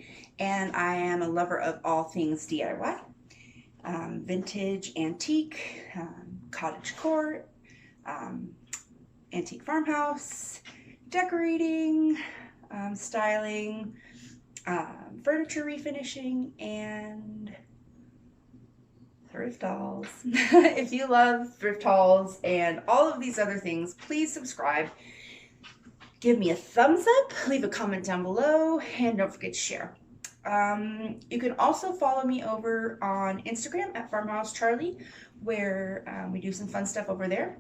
Charlie, and I am a lover of all things DIY, vintage, antique, cottage core, um, antique farmhouse, decorating, styling, furniture refinishing, and thrift hauls. If you love thrift hauls and all of these other things, please subscribe. Give me a thumbs up, leave a comment down below, and don't forget to share. You can also follow me over on Instagram at Farmhouse Charlie, where we do some fun stuff over there.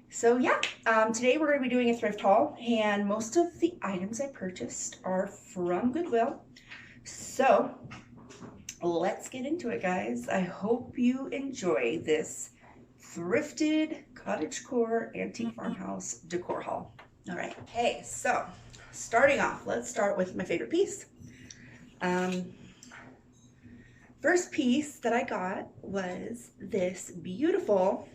So yeah, today we're going to be doing a thrift haul, and most of the items I purchased are from Goodwill. So let's get into it, guys. I hope you enjoy this thrifted cottagecore antique farmhouse decor haul. All right, okay, so starting off, let's start with my favorite piece. First piece that I got was this beautiful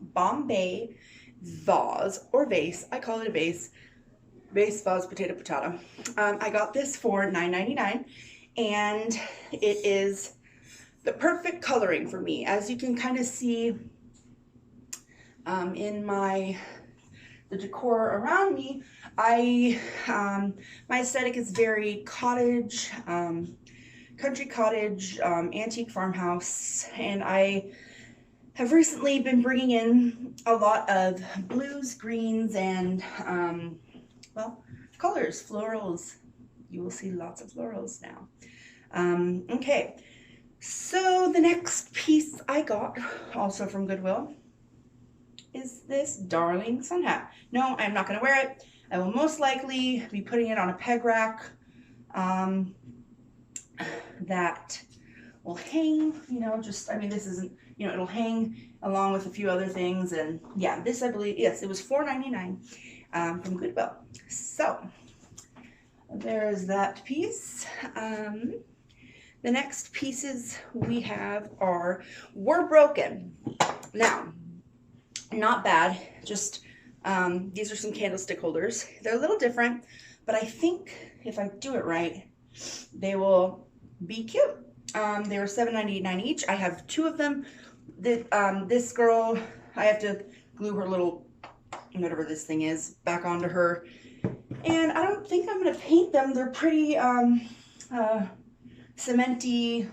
Bombay vase, or vase. I call it a vase. Vase, vase, potato. I got this for $9.99, and it is the perfect coloring for me. As you can kind of see in the decor around me, my aesthetic is very cottage, country cottage, antique farmhouse, and I have recently been bringing in a lot of blues, greens, and well, colors, florals. You will see lots of florals now. Okay, so the next piece I got, also from Goodwill, is this darling sun hat. No, I'm not going to wear it. I will most likely be putting it on a peg rack that will hang, I mean, this isn't, it'll hang along with a few other things. And yeah, this, I believe, yes, it was $4.99 from Goodwill. So there's that piece. The next pieces we have are Were Broken. Now, not bad, just these are some candlestick holders. They're a little different, but I think if I do it right, they will be cute. They were $7.99 each. I have two of them. This girl, I have to glue her little, whatever this thing is, back onto her. And I don't think I'm going to paint them. They're pretty cementy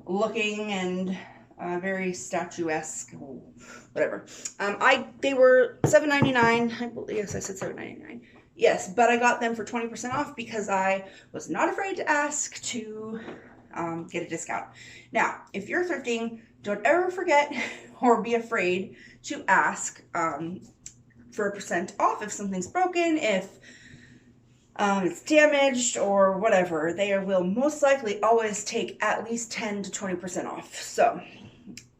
looking and very statuesque, whatever. They were $7.99. I believe, yes, I said $7.99. Yes, but I got them for 20% off because I was not afraid to ask to get a discount. Now, if you're thrifting, don't ever forget or be afraid to ask for a percent off if something's broken, if it's damaged or whatever. They will most likely always take at least 10 to 20% off. So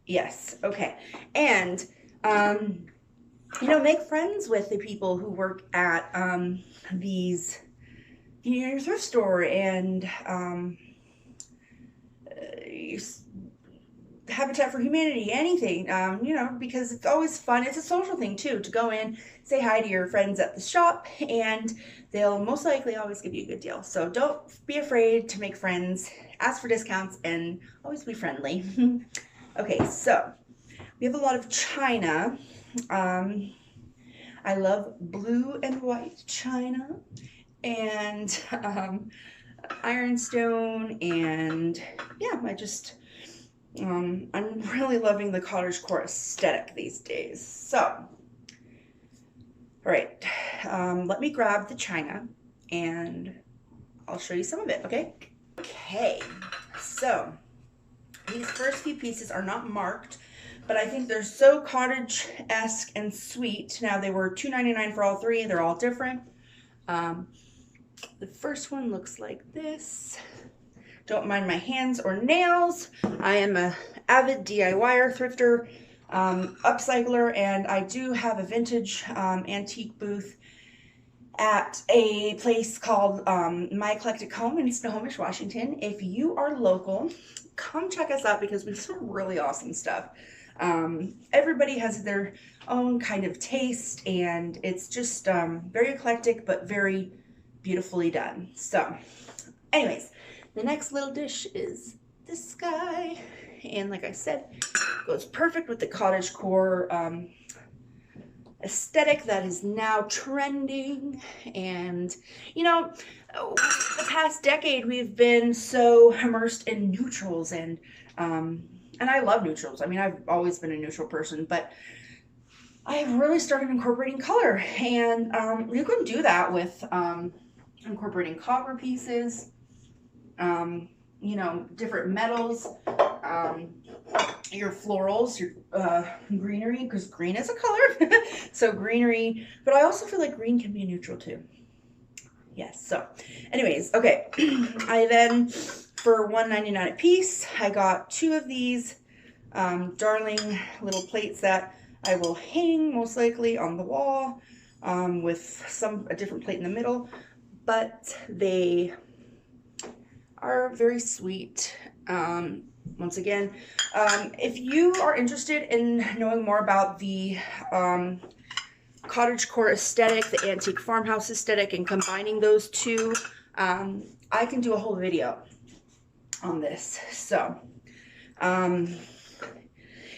yes, okay. And make friends with the people who work at these, your thrift store, and Habitat for Humanity, anything, because it's always fun. It's a social thing too, to go in, say hi to your friends at the shop, and they'll most likely always give you a good deal. So don't be afraid to make friends, ask for discounts, and always be friendly. Okay, so we have a lot of china. I love blue and white china, and ironstone, and yeah, I'm really loving the cottagecore aesthetic these days. So, all right, let me grab the china and I'll show you some of it, okay? Okay, so these first few pieces are not marked, but I think they're so cottage-esque and sweet. Now, they were $2.99 for all three. They're all different. The first one looks like this. Don't mind my hands or nails. I am an avid DIYer, thrifter, upcycler, and I do have a vintage antique booth at a place called My Eclectic Home in Snohomish, Washington. If you are local, come check us out because we have some really awesome stuff. Everybody has their own kind of taste, and it's just very eclectic but very beautifully done. So anyways, The next little dish is this guy. And like I said, goes perfect with the cottagecore aesthetic that is now trending. And, you know, the past decade we've been so immersed in neutrals, and I love neutrals. I mean, I've always been a neutral person, but I've really started incorporating color, and you can do that with incorporating copper pieces, you know, different metals, your florals, your greenery, because green is a color. So greenery, but I also feel like green can be a neutral too. Yes, so anyways, okay. I then, for $1.99 a piece, I got 2 of these darling little plates that I will hang most likely on the wall with a different plate in the middle, but they are very sweet. Once again, if you are interested in knowing more about the cottagecore aesthetic, the antique farmhouse aesthetic, and combining those two, I can do a whole video on this. So,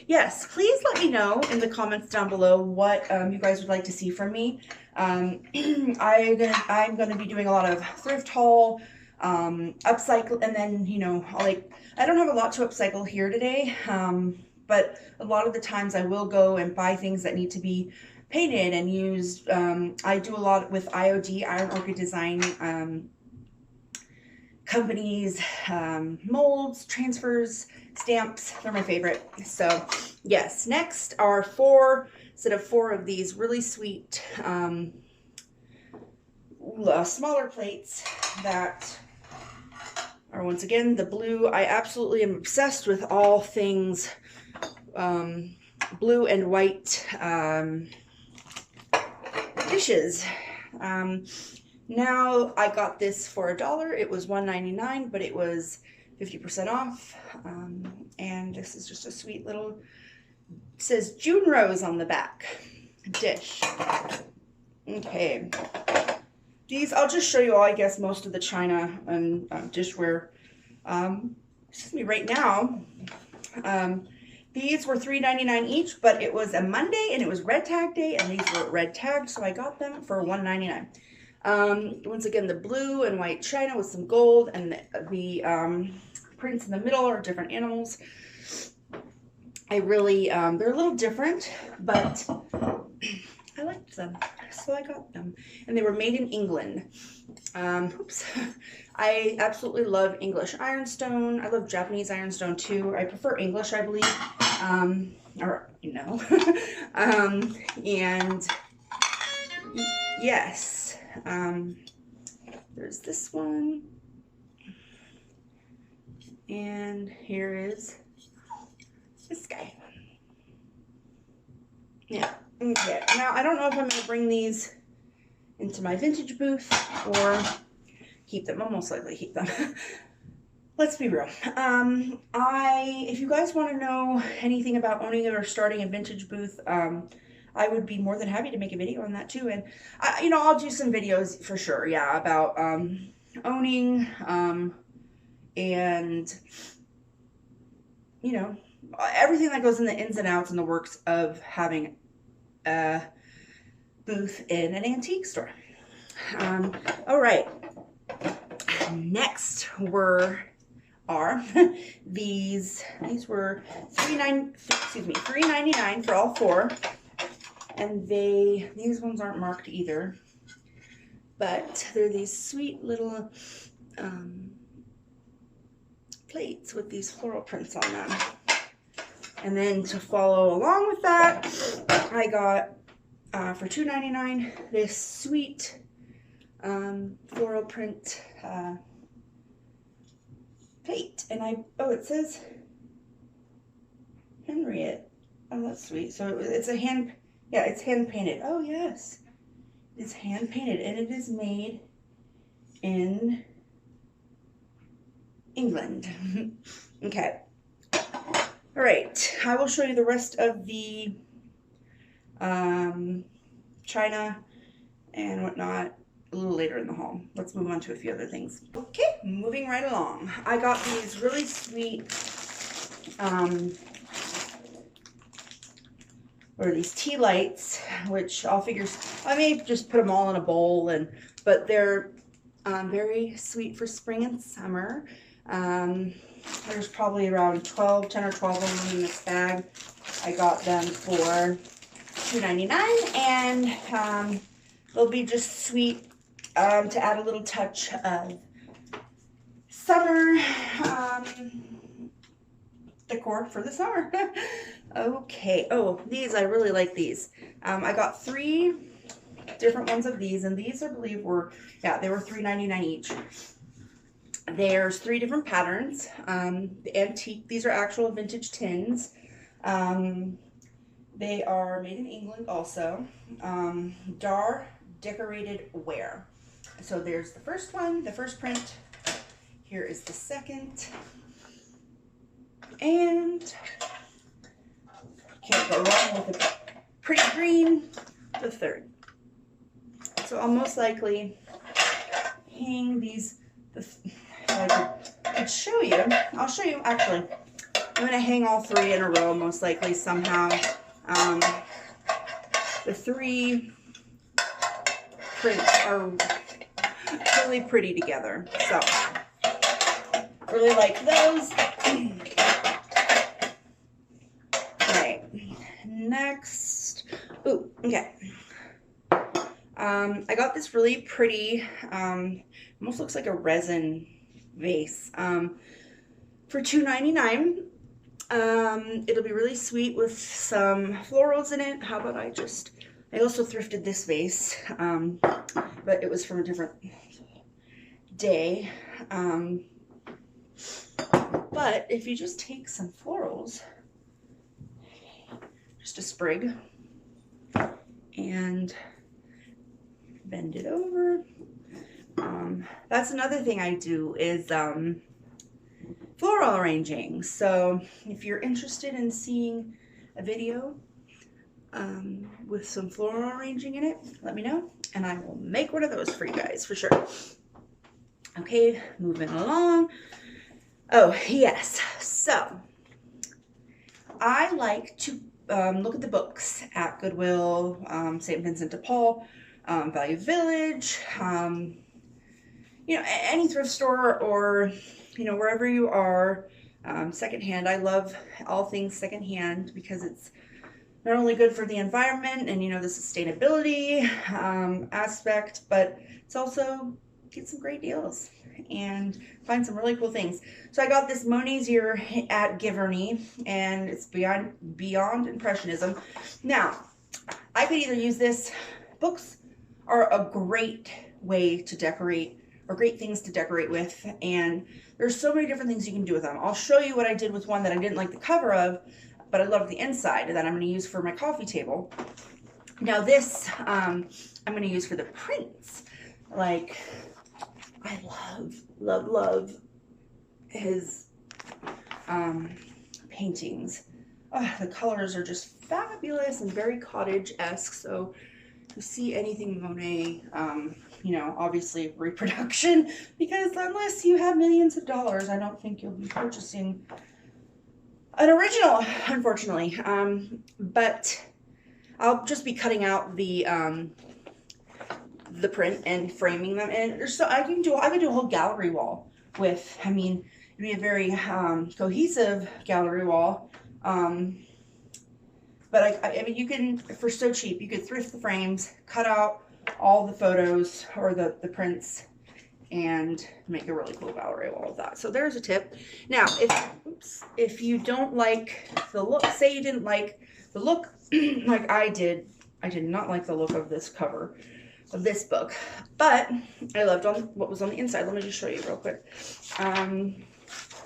yes, please let me know in the comments down below what you guys would like to see from me. I'm going to be doing a lot of thrift haul, upcycle, and then, you know, I don't have a lot to upcycle here today, but a lot of the times I will go and buy things that need to be painted and used. I do a lot with IOD, Iron Orchid Design, companies, molds, transfers, stamps. They're my favorite. So yes, next are 4 of these really sweet smaller plates that are, once again, the blue. I absolutely am obsessed with all things blue and white dishes. Now I got this for $1. It was $1.99, but it was 50% off. And this is just a sweet little, it says June Rose on the back dish. Okay. These, I'll just show you all, I guess, most of the china and dishware. Excuse me, right now. These were $3.99 each, but it was a Monday and it was red tag day, and these were red tagged, so I got them for $1.99. Once again, the blue and white china with some gold, and the prints in the middle are different animals. I really, they're a little different, but I liked them, so I got them. And they were made in England. Oops. I absolutely love English ironstone. I love Japanese ironstone too. I prefer English, I believe. Or, you know. And yes. There's this one. And here is this guy. Yeah. Okay. Now, I don't know if I'm going to bring these into my vintage booth or keep them. I'll most likely keep them. Let's be real. If you guys want to know anything about owning or starting a vintage booth, I would be more than happy to make a video on that too. And, you know, I'll do some videos for sure, yeah, about owning and, you know, everything that goes in the ins and outs and the works of having a booth in an antique store. All right. Next are these were $3.99 for all 4, and these ones aren't marked either, but they're these sweet little plates with these floral prints on them. And then to follow along with that, I got for $2.99 this sweet floral print plate. And it says Henriette. Oh, that's sweet. So it's a it's hand painted. Oh yes, it's hand painted, and it is made in England. Okay. All right, I will show you the rest of the china and whatnot a little later in the haul. Let's move on to a few other things. Okay, moving moving right along. I got these really sweet, or these tea lights, which I may just put them all in a bowl, but they're very sweet for spring and summer. There's probably around 10 or 12 of them in this bag. I got them for $2.99, and they'll be just sweet to add a little touch of summer decor for the summer. Okay. Oh, these, I really like these. I got 3 different ones of these, and these I believe were, yeah, they were $3.99 each. There's 3 different patterns. The antique, these are actual vintage tins. They are made in England also. Dar decorated ware. So there's the first one, the first print. Here is the second. And can't go wrong with the pretty green, the third. So I'll most likely hang these, I could show you. I'll show you, actually. I'm going to hang all 3 in a row, most likely, somehow. The 3 prints are really pretty together. So, really like those. Okay, next. Ooh, okay. I got this really pretty, almost looks like a resin vase, for $2.99. It'll be really sweet with some florals in it. How about I also thrifted this vase, but it was from a different day. But if you just take some florals, just a sprig, and bend it over. That's another thing I do is floral arranging. So if you're interested in seeing a video with some floral arranging in it, let me know and I will make one of those for you guys for sure. Okay, moving along. Oh yes, so I like to look at the books at Goodwill, St. Vincent de Paul, Value Village, you know, any thrift store, or you know, wherever you are, secondhand. I love all things secondhand because it's not only good for the environment and, you know, the sustainability aspect, but it's also get some great deals and find some really cool things. So I got this Monet's Year at Giverny, and it's beyond impressionism. Now, I could either use this. Books are a great way to decorate, or great things to decorate with, and there's so many different things you can do with them. I'll show you what I did with one that I didn't like the cover of, but I love the inside, that I'm going to use for my coffee table. Now this, I'm going to use for the prints. Like, I love his paintings. Oh, the colors are just fabulous and very Cottage-esque. So if you see anything Monet, you know, obviously reproduction, because unless you have millions of dollars, I don't think you'll be purchasing an original, unfortunately. But I'll just be cutting out the print and framing them, and there's so I could do a whole gallery wall with. I mean, it'd be a very cohesive gallery wall. But I mean, you can, for so cheap, you could thrift the frames, cut out all the photos or the prints, and make a really cool gallery wall of that. So there's a tip. Now, if you don't like the look, say you didn't like the look like I did not like the look of this cover of this book, but I loved what was on the inside. Let me just show you real quick.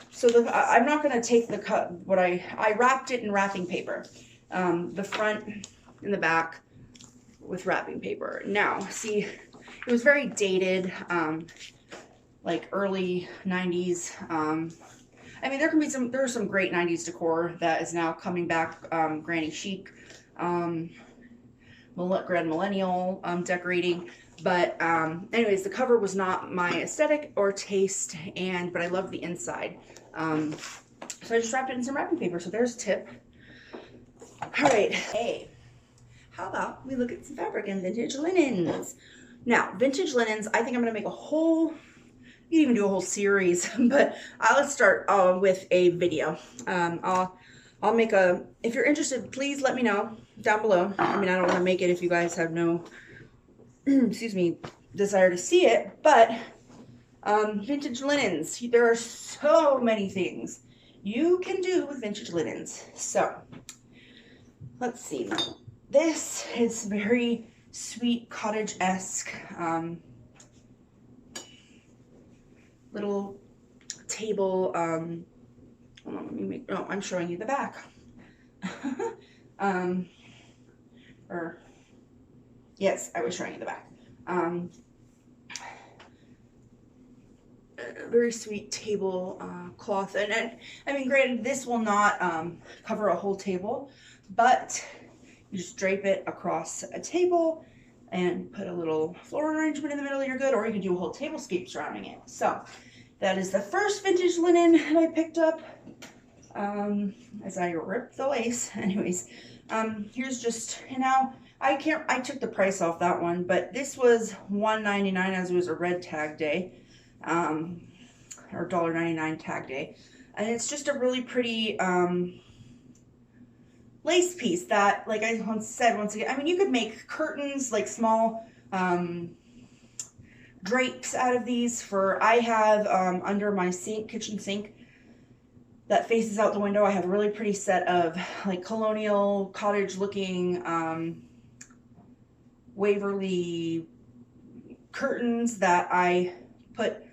So I'm not going to take the cut. I wrapped it in wrapping paper, the front and the back with wrapping paper. Now, see, it was very dated, like early 90s. I mean, there are some great 90s decor that is now coming back, granny chic, grand millennial decorating. But anyways, the cover was not my aesthetic or taste, but I loved the inside. So I just wrapped it in some wrapping paper. So there's a tip. All right, hey, how about we look at some fabric and vintage linens? Now, vintage linens, I think I'm gonna make a whole, you can even do a whole series, but let's start with a video. I'll make a, if you're interested, please let me know down below. I mean, I don't wanna make it if you guys have no, excuse me, desire to see it, but vintage linens, there are so many things you can do with vintage linens. So let's see. This is very sweet cottage-esque little table. Hold on, let me make. Oh, I'm showing you the back. Or yes, I was showing you the back. A very sweet table cloth, and I mean, granted, this will not cover a whole table, but you just drape it across a table and put a little floral arrangement in the middle, you're good, or you can do a whole tablescape surrounding it. So that is the first vintage linen that I picked up as I ripped the lace. Anyways, here's just, you know, I took the price off that one, but this was $1.99 as it was a red tag day, or $1.99 tag day. And it's just a really pretty lace piece that, like I said, once again, I mean, you could make curtains, like small drapes out of these. I have under my kitchen sink that faces out the window, I have a really pretty set of like colonial cottage looking Waverly curtains that I put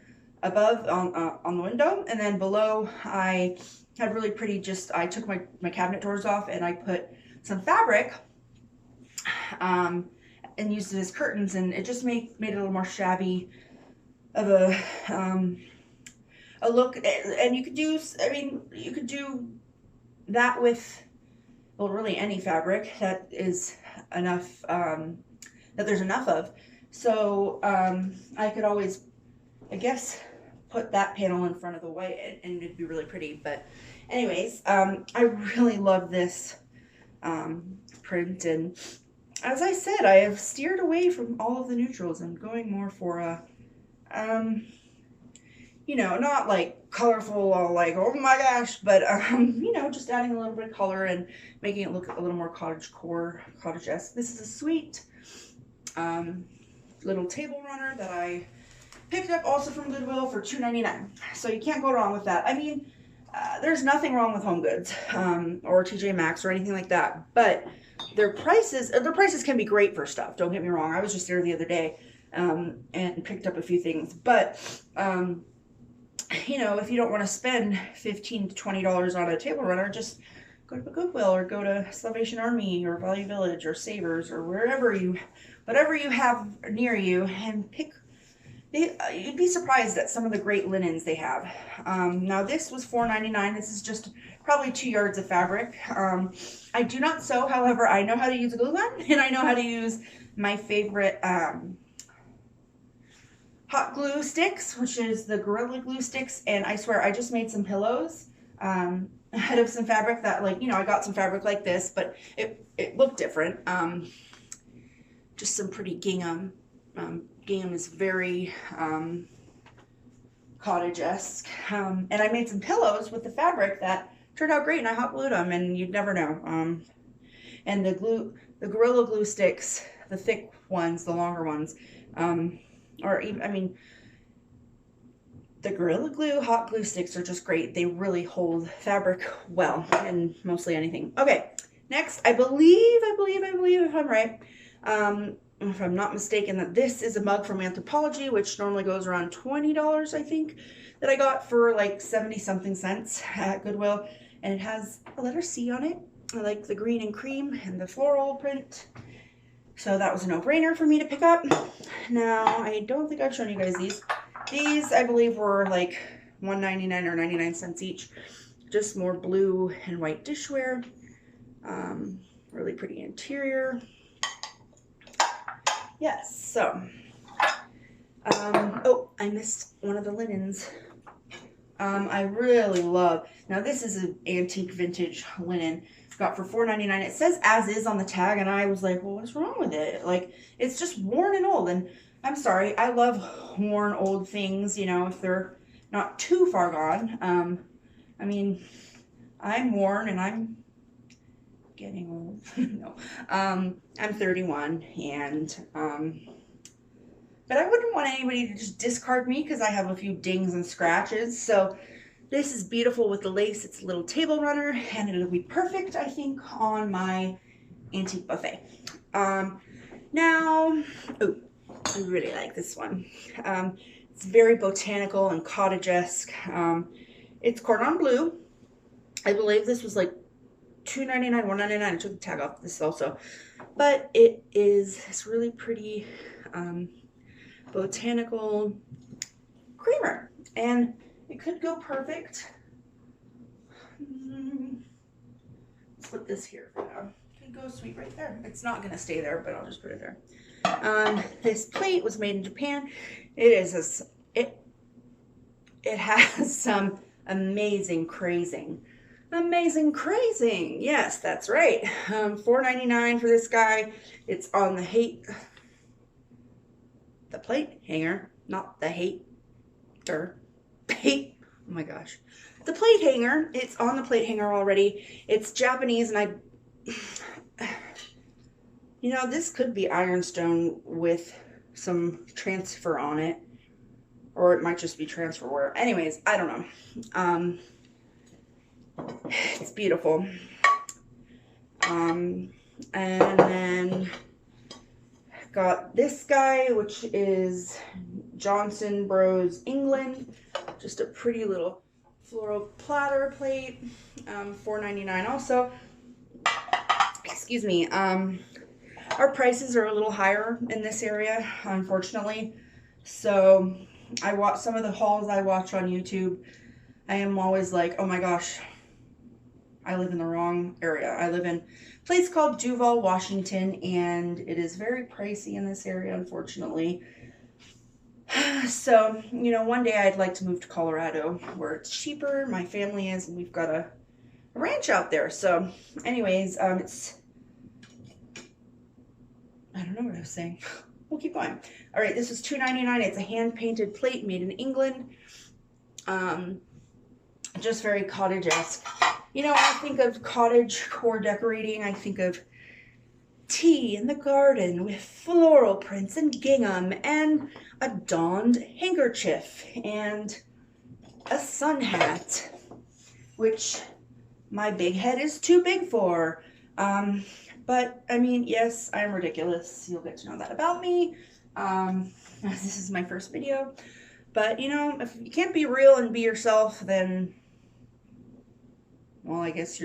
above on the window, and then below I had really pretty, I took my cabinet doors off and I put some fabric and used it as curtains, and it just made it a little more shabby of a look. And you could do, I mean, you could do that with, well, really any fabric that is enough, that there's enough of. So I could always, I guess, put that panel in front of the white and it'd be really pretty. But anyways, I really love this print, and as I said, I have steered away from all of the neutrals. I'm going more for a you know, not like colorful or like, oh my gosh, but you know, just adding a little bit of color and making it look a little more cottage-esque. This is a sweet little table runner that I picked up also from Goodwill for $2.99. So you can't go wrong with that. I mean, there's nothing wrong with Home Goods or TJ Maxx or anything like that, but their prices can be great for stuff. Don't get me wrong. I was just there the other day and picked up a few things, but you know, if you don't want to spend $15 to $20 on a table runner, just go to Goodwill or go to Salvation Army or Value Village or Savers or whatever you have near you and pick. You'd be surprised at some of the great linens they have. Now this was $4.99. This is just probably 2 yards of fabric. I do not sew, however, I know how to use a glue gun, and I know how to use my favorite hot glue sticks, which is the Gorilla Glue sticks. And I swear, I just made some pillows out of some fabric that, like, you know, I got some fabric like this, but it looked different. Just some pretty gingham. Gingham is very cottage-esque. And I made some pillows with the fabric that turned out great, and I hot glued them, and you'd never know. And the Gorilla Glue sticks, the thick ones, the longer ones, or even, I mean, the Gorilla Glue hot glue sticks are just great. They really hold fabric well, and mostly anything. Okay, next, I believe if I'm right, if I'm not mistaken, that this is a mug from Anthropology, which normally goes around $20, I think, that I got for like 70-something cents at Goodwill. And it has a letter C on it. I like the green and cream and the floral print. So that was a no-brainer for me to pick up. Now, I don't think I've shown you guys these. These, I believe, were like $1.99 or 99 cents each. Just more blue and white dishware. Really pretty interior. Yes, so Oh, I missed one of the linens. I really love, now this is an antique vintage linen. Got for $4.99. It says as is on the tag, and I was like, well, what's wrong with it? Like, it's just worn and old. And I'm sorry, I love worn old things, you know, if they're not too far gone. I mean, I'm worn and I'm getting old. No, I'm 31, and but I wouldn't want anybody to just discard me because I have a few dings and scratches. So this is beautiful with the lace. It's a little table runner, and it'll be perfect, I think, on my antique buffet. Now, oh, I really like this one. It's very botanical and cottage-esque. It's cordon bleu. I believe this was like $2.99, $1.99. I took the tag off this also, but it is this really pretty botanical creamer, and it could go perfect. Let's put this here for now. It could go sweet right there. It's not gonna stay there, but I'll just put it there. This plate was made in Japan. It has some amazing crazing. Amazing crazing. Yes, that's right. $4.99 for this guy. It's on the plate hanger, not the hater. Oh my gosh. The plate hanger. It's on the plate hanger already. It's Japanese, and you know, this could be ironstone with some transfer on it, or it might just be transfer wear. Anyways, I don't know. It's beautiful. And then got this guy, which is Johnson Bros England. Just a pretty little floral platter plate. $4.99 also. Excuse me. Our prices are a little higher in this area, unfortunately. So I watch some of the hauls I watch on YouTube. I am always like, oh my gosh, I live in the wrong area. I live in a place called Duval, Washington, and it is very pricey in this area, unfortunately. So, you know, one day I'd like to move to Colorado where it's cheaper. My family is, and we've got a ranch out there. So anyways, I don't know what I was saying. We'll keep going. All right, this is $2.99. It's a hand-painted plate made in England. Just very cottage-esque. You know, I think of cottage core decorating. I think of tea in the garden with floral prints and gingham and a donned handkerchief and a sun hat, which my big head is too big for. But I mean, yes, I'm ridiculous. You'll get to know that about me. This is my first video. But you know, if you can't be real and be yourself, then, well, I guess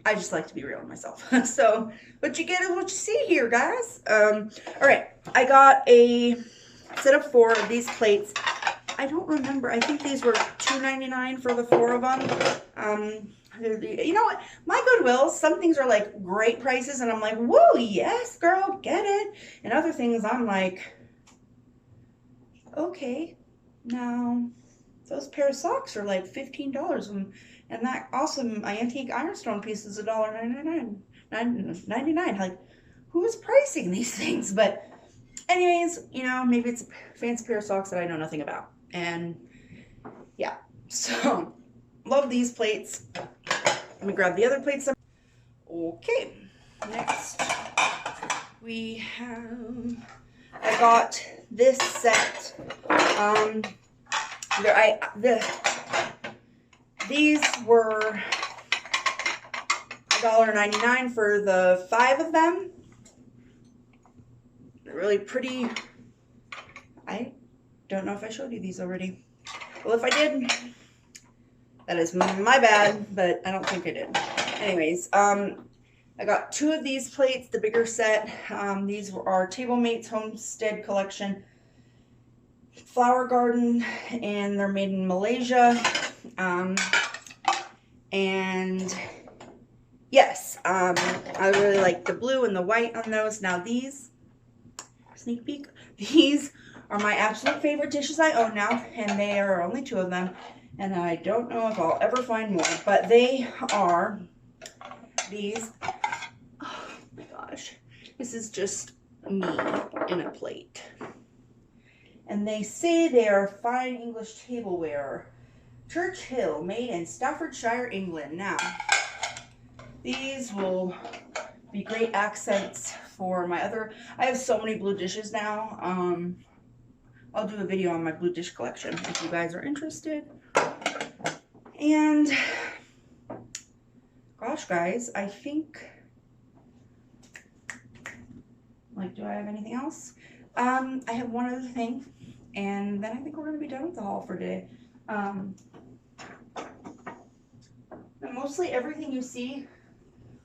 I just like to be real with myself. So what you get is what you see here, guys. All right, I got a set of 4 of these plates. I don't remember. I think these were $2.99 for the 4 of them. You know what? My Goodwills, some things are like great prices, and I'm like, whoa, yes, girl, get it. And other things, I'm like, okay, now those pair of socks are like $15, and that awesome antique ironstone piece is $1.99. Like, who is pricing these things? But anyways, you know, maybe it's a fancy pair of socks that I know nothing about. And yeah, so love these plates. Let me grab the other plates. Okay, next we have, I got this set. These were $1.99 for the 5 of them. They're really pretty. I don't know if I showed you these already. Well, if I did, that is my bad, but I don't think I did. Anyways, I got 2 of these plates, the bigger set. These were our Table Mates Homestead Collection Flower Garden, and they're made in Malaysia. And yes, I really like the blue and the white on those. Now these, sneak peek, these are my absolute favorite dishes I own now, and there are only 2 of them, and I don't know if I'll ever find more, but they are these. Oh my gosh, this is just me in a plate. And they say they are fine English tableware. Churchill, made in Staffordshire, England. Now, these will be great accents for my other, I have so many blue dishes now. I'll do a video on my blue dish collection if you guys are interested. And gosh, guys, I think, like, do I have anything else? I have one other thing, and then I think we're going to be done with the haul for today. Mostly everything you see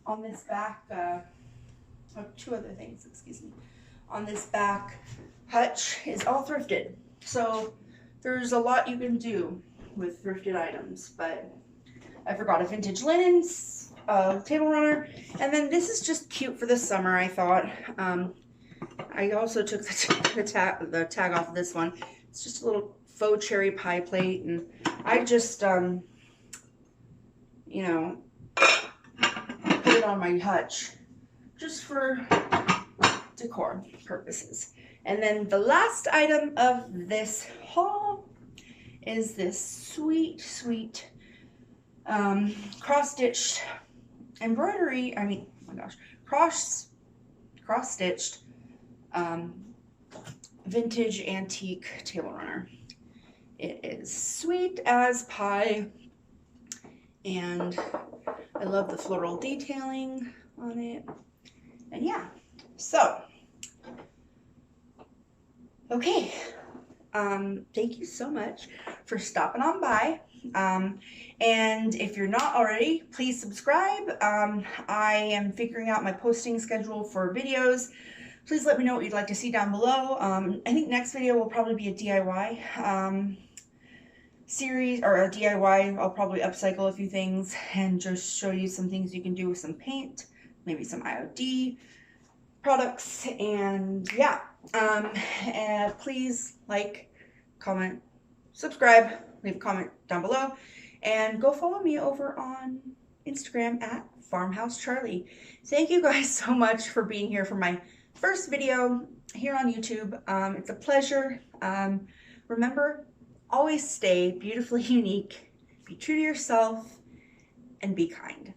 on this back, 2 other things, excuse me, on this back hutch is all thrifted. So there's a lot you can do with thrifted items, but I forgot a vintage linens, table runner, and then this is just cute for the summer, I thought. I also took the tag off of this one. It's just a little faux cherry pie plate, and I just, you know, put it on my hutch just for decor purposes. And then the last item of this haul is this sweet, sweet cross-stitched embroidery, oh my gosh, cross-stitched vintage antique table runner. It is sweet as pie, and I love the floral detailing on it. And yeah, so okay, thank you so much for stopping on by. And if you're not already, please subscribe. I am figuring out my posting schedule for videos. Please let me know what you'd like to see down below. I think next video will probably be a DIY series, or a DIY. I'll probably upcycle a few things and just show you some things you can do with some paint, maybe some IOD products, and yeah. And please like, comment, subscribe, leave a comment down below, and go follow me over on Instagram at Farmhouse Charlie. Thank you guys so much for being here for my first video here on YouTube. It's a pleasure. Remember, always stay beautifully unique, be true to yourself, and be kind.